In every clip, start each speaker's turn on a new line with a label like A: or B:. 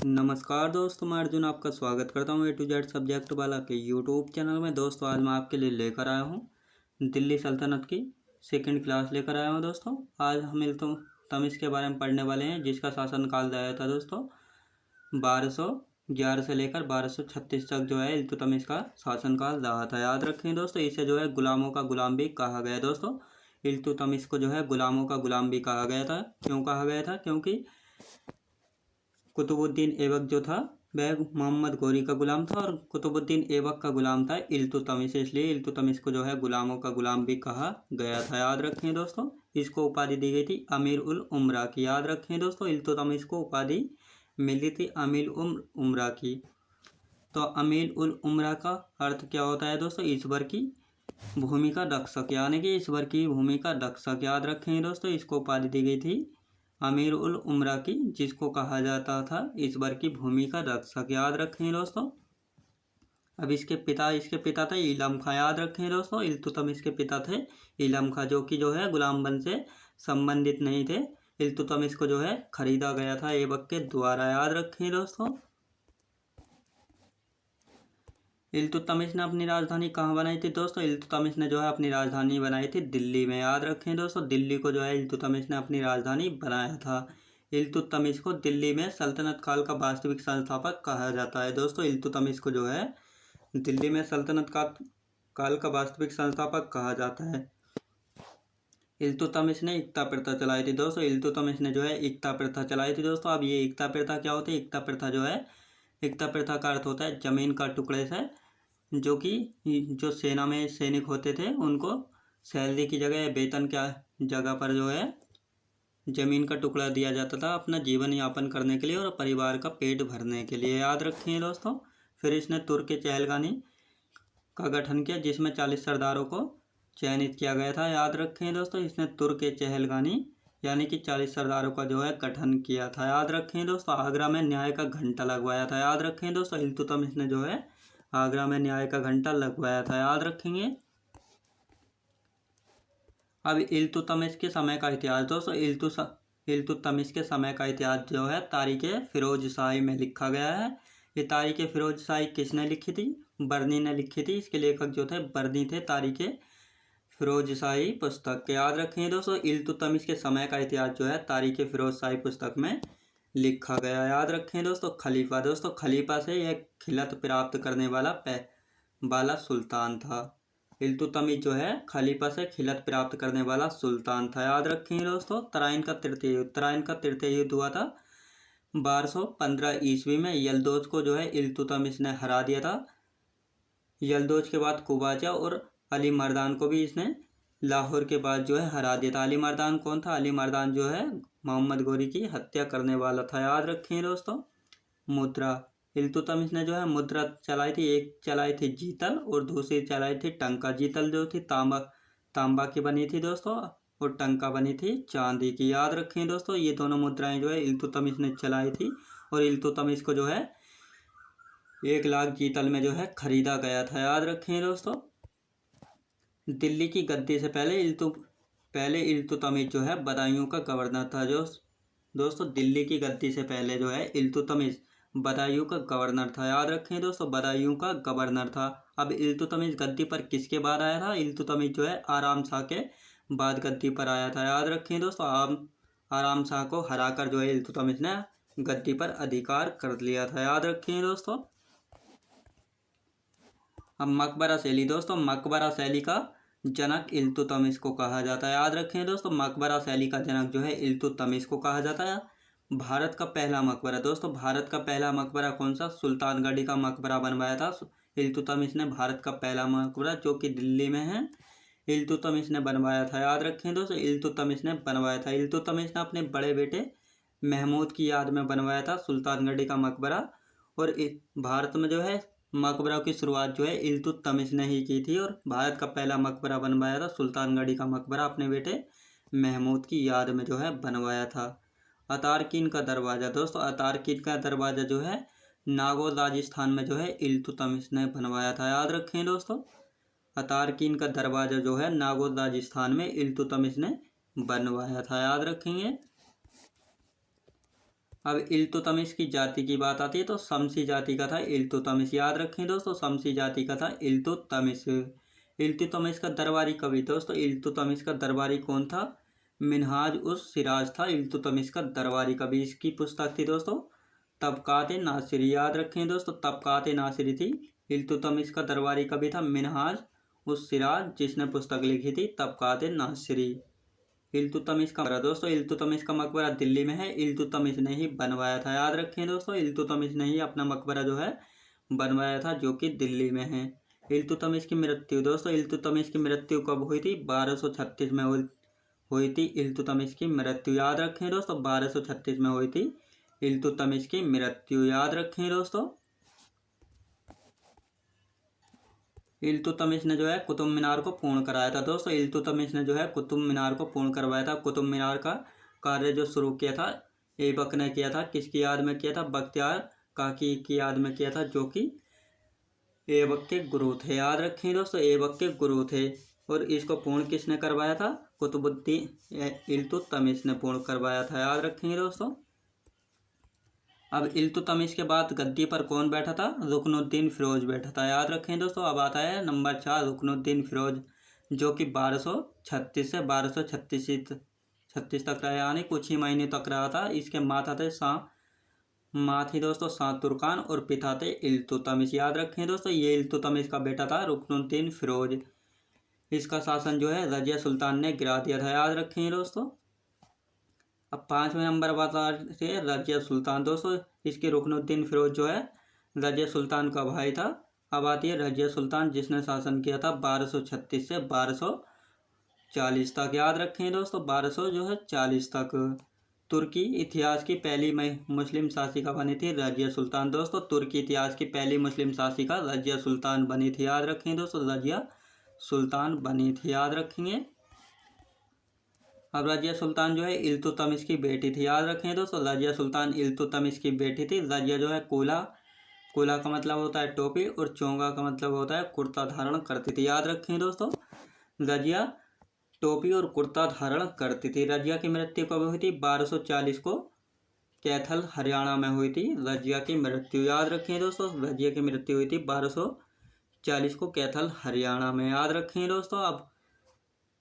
A: नमस्कार दोस्तों, मैं अर्जुन आपका स्वागत करता हूँ A to Z सब्जेक्ट वाला के यूट्यूब चैनल में। दोस्तों आज मैं आपके लिए लेकर आया हूँ दिल्ली सल्तनत की सेकंड क्लास लेकर आया हूँ। दोस्तों आज हम इल्तुतमिश के बारे में पढ़ने वाले हैं, जिसका शासनकाल रहा था दोस्तों 1211 से लेकर 1236 तक जो है इल्तुतमिश का शासनकाल रहा था। याद रखें दोस्तों, इसे जो है गुलामों का गुलाम भी कहा गया। दोस्तों इल्तुतमिश को जो है गुलामों का गुलाम भी कहा गया था। क्यों कहा गया था? क्योंकि कुतुबुद्दीन ऐबक जो था वह मोहम्मद गौरी का गुलाम था और कुतुबुद्दीन ऐबक का गुलाम था इल्तुतमिश, इसलिए इल्तुतमिश को जो है गुलामों का गुलाम भी कहा गया था। याद रखें दोस्तों, इसको उपाधि दी गई थी अमीर उल उमरा की। याद रखें दोस्तों, इल्तुतमिश को उपाधि मिली थी अमीर उल उमरा की। तो अमीर उल उमरा का अर्थ क्या होता है दोस्तों? ईश्वर की भूमि का रक्षक, यानी कि ईश्वर की भूमि का रक्षक। याद रखें दोस्तों, इसको उपाधि दी गई थी अमीर उल उमरा की, जिसको कहा जाता था ईश्वर की भूमि का रक्षक। याद रखें दोस्तों। अब इसके पिता थे इलम खां। याद रखें दोस्तों, इल्तुतमिश के पिता थे इलम खां, जो कि जो है गुलामबन से संबंधित नहीं थे। इल्तुतमिश को जो है खरीदा गया था ऐबक के द्वारा। याद रखें दोस्तों, इल्तुतमिश ने अपनी राजधानी कहाँ बनाई थी दोस्तों? इल्तुतमिश ने जो है अपनी राजधानी बनाई थी दिल्ली में। याद रखें दोस्तों, दिल्ली को जो है इल्तुतमिश ने अपनी राजधानी बनाया था। इल्तुतमिश को दिल्ली में सल्तनत काल का वास्तविक संस्थापक कहा जाता है। दोस्तों इल्तुतमिश को जो है दिल्ली में सल्तनत काल का वास्तविक संस्थापक कहा जाता है। इल्तुतमिश ने एकता प्रथा चलाई थी। दोस्तों इल्तुतमिश ने जो है एकता प्रथा चलाई थी। दोस्तों अब ये एकता प्रथा क्या होती है? एकता प्रथा जो है, एकता प्रथा का अर्थ होता है जमीन का टुकड़े से, जो सेना में सैनिक होते थे उनको सैलरी की जगह या वेतन क्या जगह पर जो है जमीन का टुकड़ा दिया जाता था अपना जीवन यापन करने के लिए और परिवार का पेट भरने के लिए। याद रखें दोस्तों। फिर इसने तुर्क चहलगानी का गठन किया, जिसमें 40 सरदारों को चयनित किया गया था। याद रखें दोस्तों, इसने तुर्क चहलगानी यानी कि 40 सरदारों का जो है गठन किया था। याद रखें दोस्तों, आगरा में न्याय का घंटा लगवाया था। याद रखें दोस्तों, इल्तुतमिश ने जो है आगरा में न्याय का घंटा लगवाया था। याद रखेंगे। अब इल्तुतमिश के समय का इतिहास दोस्तों, इल्तुतमिश के समय का इतिहास जो है तारीख फिरोज शाही में लिखा गया है। ये तारीख फिरोज शाही किसने लिखी थी? बर्नी ने लिखी थी। इसके लेखक जो थे बर्नी थे। तारीख फिरोज शाही पुस्तक के। याद रखें दोस्तों, इल्तुतमिश के समय का इतिहास जो है तारीख फिरोज शाही पुस्तक में लिखा गया। याद रखें दोस्तों, खलीफा। दोस्तों खलीफा से यह खिलत प्राप्त करने वाला सुल्तान था। इल्तुतमिश जो है खलीफा से खिलत प्राप्त करने वाला सुल्तान था। याद रखें दोस्तों, तराइन का तृतीय युद्ध हुआ था 1215 ईस्वी में। यलदोज को जो है इल्तुतमिश ने हरा दिया था। यलदोज के बाद कुबाचा और अली मर्दान को भी इसने लाहौर के बाद जो है हरा दिया था। अली मर्दान कौन था? अली मर्दान जो है मोहम्मद गौरी की हत्या करने वाला था। याद रखें दोस्तों। मुद्रा, इल्तुतमिश ने जो है मुद्रा चलाई थी। एक चलाई थी जीतल और दूसरी चलाई थी टंका। जीतल जो थी तांबा की बनी थी दोस्तों, और टंका बनी थी चांदी की। याद रखें दोस्तों, ये दोनों मुद्राएं जो है इल्तुतमिश ने चलाई थी और इल्तुतमिश को जो है 1 लाख जीतल में जो है खरीदा गया था। याद रखें दोस्तों, दिल्ली की गद्दी से पहले इल्तुतमिश जो है बदायूं का गवर्नर था। जो दोस्तों दिल्ली की गद्दी से पहले जो है इल्तुतमिश बदायूं का गवर्नर था। याद रखें दोस्तों, बदायूं का गवर्नर था। अब इल्तुतमिश गद्दी पर किसके बाद आया था? इल्तुतमिश जो है आराम शाह के बाद गद्दी पर आया था। याद रखें दोस्तों, आराम शाह को हराकर जो है इल्तुतमिश ने गद्दी पर अधिकार कर लिया था। याद रखें दोस्तों। अब मकबरा शैली दोस्तों, मकबरा शैली का जनक इल्तुतमिश को कहा जाता है। याद रखें दोस्तों, मकबरा शैली का जनक जो है इल्तुतमिश को कहा जाता है। भारत का पहला मकबरा दोस्तों, भारत का पहला मकबरा कौन सा? सुल्तानगढ़ी का मकबरा बनवाया था इल्तुतमिश ने। भारत का पहला मकबरा जो कि दिल्ली में है, इल्तुतमिश ने बनवाया था। याद रखें दोस्तों, इल्तुतमिश ने बनवाया था। इल्तुतमिश ने अपने बड़े बेटे महमूद की याद में बनवाया था सुल्तानगढ़ी का मकबरा। और भारत में जो है मकबरों की शुरुआत जो है इल्तुतमिश ने ही की थी और भारत का पहला मकबरा बनवाया था सुल्तानगढ़ी का मकबरा अपने बेटे महमूद की याद में जो है बनवाया था। अतारकीन का दरवाज़ा दोस्तों, अतारकीन का दरवाज़ा जो है नागौर राजस्थान में जो है इल्तुतमिश ने बनवाया था। याद रखें दोस्तों, अतारकीन का दरवाज़ा जो है नागौर राजस्थान में इल्तुतमिश ने बनवाया था। याद रखेंगे। अब इल्तुतमिश की जाति की बात आती है तो शमसी जाति का था इल्तुतमिश। याद रखें दोस्तों, शमसी जाति का था इल्तुतमिश। इल्तुतमिश का दरबारी कवि दोस्तों, इल्तुतमिश का दरबारी कौन था? मिन्हाज उस सिराज था इल्तुतमिश का दरबारी कवि। इसकी पुस्तक थी दोस्तों तबकात नासिरी। याद रखें दोस्तों, तबकात नासिरी थी। इल्तुतमिश का दरबारी कवि था मिन्हाज उस सिराज, जिसने पुस्तक लिखी थी तबकात नासिरी। इल्तुतमिश का मकबरा दोस्तों, इल्तुतमिश का मकबरा दिल्ली में है। इल्तुतमिश ने ही बनवाया था। याद रखें दोस्तों, इल्तुतमिश ने ही अपना मकबरा जो है बनवाया था, जो कि दिल्ली में है। इल्तुतमिश की मृत्यु दोस्तों, इल्तुतमिश की मृत्यु कब हुई थी? 1236 में हुई थी इल्तुतमिश की मृत्यु। याद रखें दोस्तों, 1236 में हुई थी इल्तुतमिश की मृत्यु। याद रखें दोस्तों। इल्तुतमिश ने जो है कुतुब मीनार को पूर्ण कराया था दोस्तों। इल्तुतमिश ने जो है कुतुब मीनार को पूर्ण करवाया था। कुतुब मीनार का कार्य जो शुरू किया था ऐबक ने किया था। किसकी याद में किया था? बख्तियार काकी की याद में किया था, जो कि ऐबक के गुरु थे। याद रखें दोस्तों, ऐबक के गुरु थे। और इसको पूर्ण किसने करवाया था? कुतुबुद्दीन इल्तुतमिश ने पूर्ण करवाया था। याद रखेंगे दोस्तों। अब इल्तुतमिश के बाद गद्दी पर कौन बैठा था? रुकनुद्दीन फिरोज बैठा था। याद रखें दोस्तों। अब आता है नंबर 4 रुकनुद्दीन फिरोज, जो कि 1236 से 1236 तक रहा, यानी कुछ ही महीने तक रहा था। इसके माता थे माँ थी दोस्तों शाह तुर्कान और पिता थे इल्तुतमिश। याद रखें दोस्तों, ये इल्तुतमिश का बेटा था रुकनुद्दीन फिरोज। इसका शासन जो है रजिया सुल्तान ने गिरा दिया था। याद रखें दोस्तों। अब 5वें नंबर बात आती है रजिया सुल्तान दोस्तों। इसके रुकनुद्दीन फिरोज जो है रजिया सुल्तान का भाई था। अब आती है रजिया सुल्तान, जिसने शासन किया था 1236 से 1240 तक। याद रखें दोस्तों, 1200 जो है 40 तक। तुर्की इतिहास की पहली मुस्लिम शासिका बनी थी रजिया सुल्तान दोस्तों। तुर्की इतिहास की पहली मुस्लिम शासिका रजिया सुल्तान बनी थी। याद रखें दोस्तों, रजिया सुल्तान बनी थी। याद रखेंगे। अब रजिया सुल्तान जो है इल्तुतमिश की बेटी थी। याद रखें दोस्तों, रजिया सुल्तान इल्तुतमिश की बेटी थी। रजिया जो है कोला का मतलब होता है टोपी और चोंगा का मतलब होता है कुर्ता धारण करती थी। याद रखें दोस्तों, रजिया टोपी और कुर्ता धारण करती थी। रजिया की मृत्यु कब हुई थी? 1240 को कैथल हरियाणा में हुई थी रजिया की मृत्यु। याद रखें दोस्तों, रजिया की मृत्यु हुई थी 1240 को कैथल हरियाणा में। याद रखें दोस्तों। अब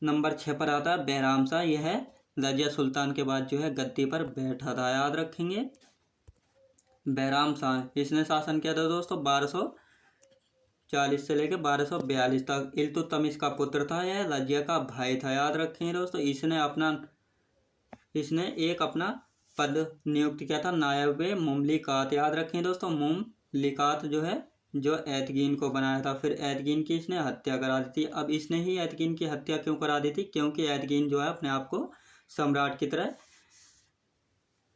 A: नंबर 6 पर आता है बैराम शाह। यह रजिया सुल्तान के बाद जो है गद्दी पर बैठा था। याद रखेंगे। बैराम शाह इसने शासन किया था दोस्तों 1240 से लेकर 1242 तक। इल्तुतमिश का पुत्र था, यह रजिया का भाई था। याद रखेंगे दोस्तों। इसने एक अपना पद नियुक्त किया था नायब मुमलिकात। याद रखें दोस्तों, मुमलिकात जो है जो एतगीन को बनाया था। फिर एतगीन की इसने हत्या करा दी थी। अब इसने ही एतगीन की हत्या क्यों करा दी थी? क्योंकि एतगीन जो है अपने आप को सम्राट की तरह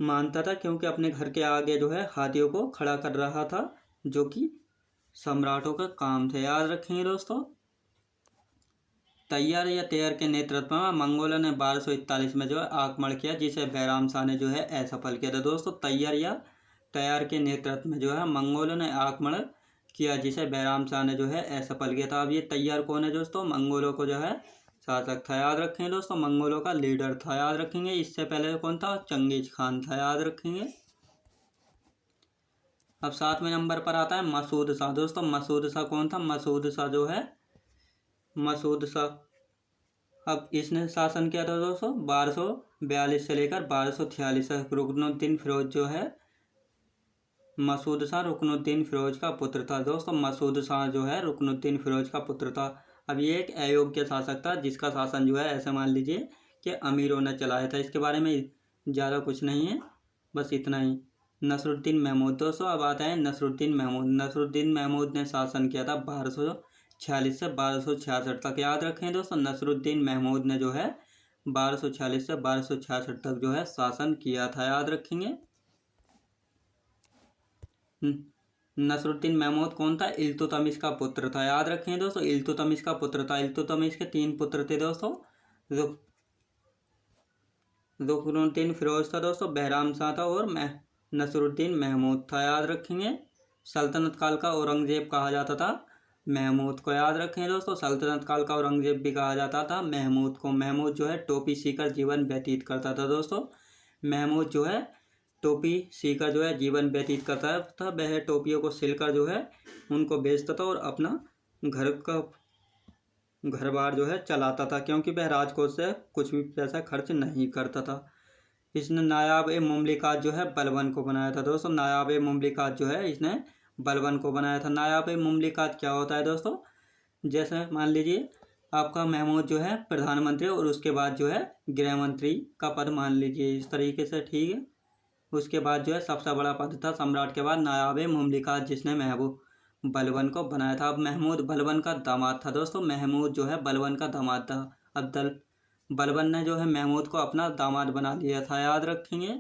A: मानता था, क्योंकि अपने घर के आगे जो है हाथियों को खड़ा कर रहा था, जो कि सम्राटों का काम थे। याद रखेंगे दोस्तों। तैयार या तैयार के नेतृत्व में मंगोलों ने 1241 में जो है आक्रमण किया, जिसे बैराम शाह ने जो है असफल किया था दोस्तों। तैयार के नेतृत्व में जो है मंगोलों ने आक्रमण किया, जिसे बैराम शाह ने जो है असफल किया था। अब ये तैयार कौन है दोस्तों? मंगोलों को जो है शासक था। याद रखें दोस्तों, मंगोलों का लीडर था। याद रखेंगे। इससे पहले कौन था? चंगेज खान था। याद रखेंगे। अब 7वें नंबर पर आता है मसूद शाह दोस्तों। मसूद शाह कौन था? मसूद शाह जो है अब इसने शासन किया था दोस्तों 1242 से लेकर 1246 तक। रुकनुद्दीन फिरोज जो है मसूद शाह रुकनुद्दीन फिरोज का पुत्र था दोस्तों। मसूद शाह जो है रुकनुद्दीन फिरोज का पुत्र था। अब ये एक अयोग्य शासक था, जिसका शासन जो है ऐसे मान लीजिए कि अमीरों ने चलाया था। इसके बारे में ज़्यादा कुछ नहीं है, बस इतना ही। नसरुद्दीन महमूद दोस्तों। अब आता है नसरुद्दीन महमूद। नसरुद्दीन महमूद ने शासन किया था 1246 से 1266 तक। याद रखें दोस्तों, नसरुद्दीन महमूद ने जो है 1246 से 1266 तक जो है शासन किया था। याद रखेंगे। नसरुद्दीन महमूद कौन था? इल्तुतमिश का पुत्र था। याद रखें दोस्तों, इल्तुतमिश का पुत्र था। इल्तुतमिश के 3 पुत्र थे दोस्तों। रुकनुद्दीन फिरोज था दोस्तों, बैराम शाह था और नसरुद्दीन महमूद था। याद रखेंगे। सल्तनत काल का औरंगजेब कहा जाता था महमूद को। याद रखें दोस्तों, सल्तनत काल का औरंगजेब भी कहा जाता था महमूद को। महमूद जो है टोपी सीकर जीवन व्यतीत करता था दोस्तों। महमूद जो है टोपी सीकर जो है जीवन व्यतीत करता था। वह टोपियों को सिलकर जो है उनको बेचता था और अपना घर बार जो है चलाता था, क्योंकि वह राजकोष से कुछ भी पैसा खर्च नहीं करता था। इसने नायाब ए मुमलिकात जो है बलबन को बनाया था। दोस्तों नायाब ए मुमलिकात जो है इसने बलबन को बनाया था। नायाब ए मुमलिकात क्या होता है दोस्तों? जैसे मान लीजिए आपका महमूद जो है प्रधानमंत्री और उसके बाद जो है गृह मंत्री का पद मान लीजिए, इस तरीके से, ठीक है। उसके बाद जो है सबसे बड़ा पद था सम्राट के बाद नायाब ए मुमलिकात, जिसने महबूब बलबन को बनाया था। अब महमूद बलबन का दामाद था। दोस्तों महमूद जो है बलबन का दामाद था। अब बलबन ने जो है महमूद को अपना दामाद बना लिया था, याद रखेंगे।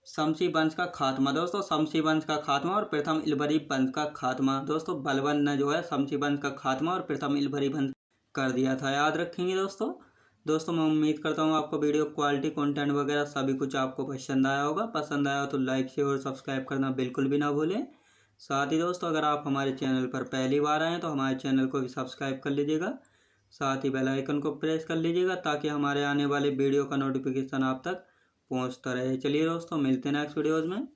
A: शमसी वंश का खात्मा। दोस्तों शमसी वंश का खात्मा और प्रथम इलबरी वंश का खात्मा। दोस्तों बलबन ने जो है शमसी वंश का खात्मा और प्रथम इलबरी वंश कर दिया था, याद रखेंगे दोस्तों मैं उम्मीद करता हूँ आपको वीडियो क्वालिटी कंटेंट वगैरह सभी कुछ आपको पसंद आया होगा। पसंद आया हो तो लाइक शेयर और सब्सक्राइब करना बिल्कुल भी ना भूलें। साथ ही दोस्तों अगर आप हमारे चैनल पर पहली बार आएँ तो हमारे चैनल को भी सब्सक्राइब कर लीजिएगा। साथ ही बेल आइकन को प्रेस कर लीजिएगा ताकि हमारे आने वाले वीडियो का नोटिफिकेशन आप तक पहुँचता रहे। चलिए दोस्तों मिलते हैं नेक्स्ट वीडियोज़ में।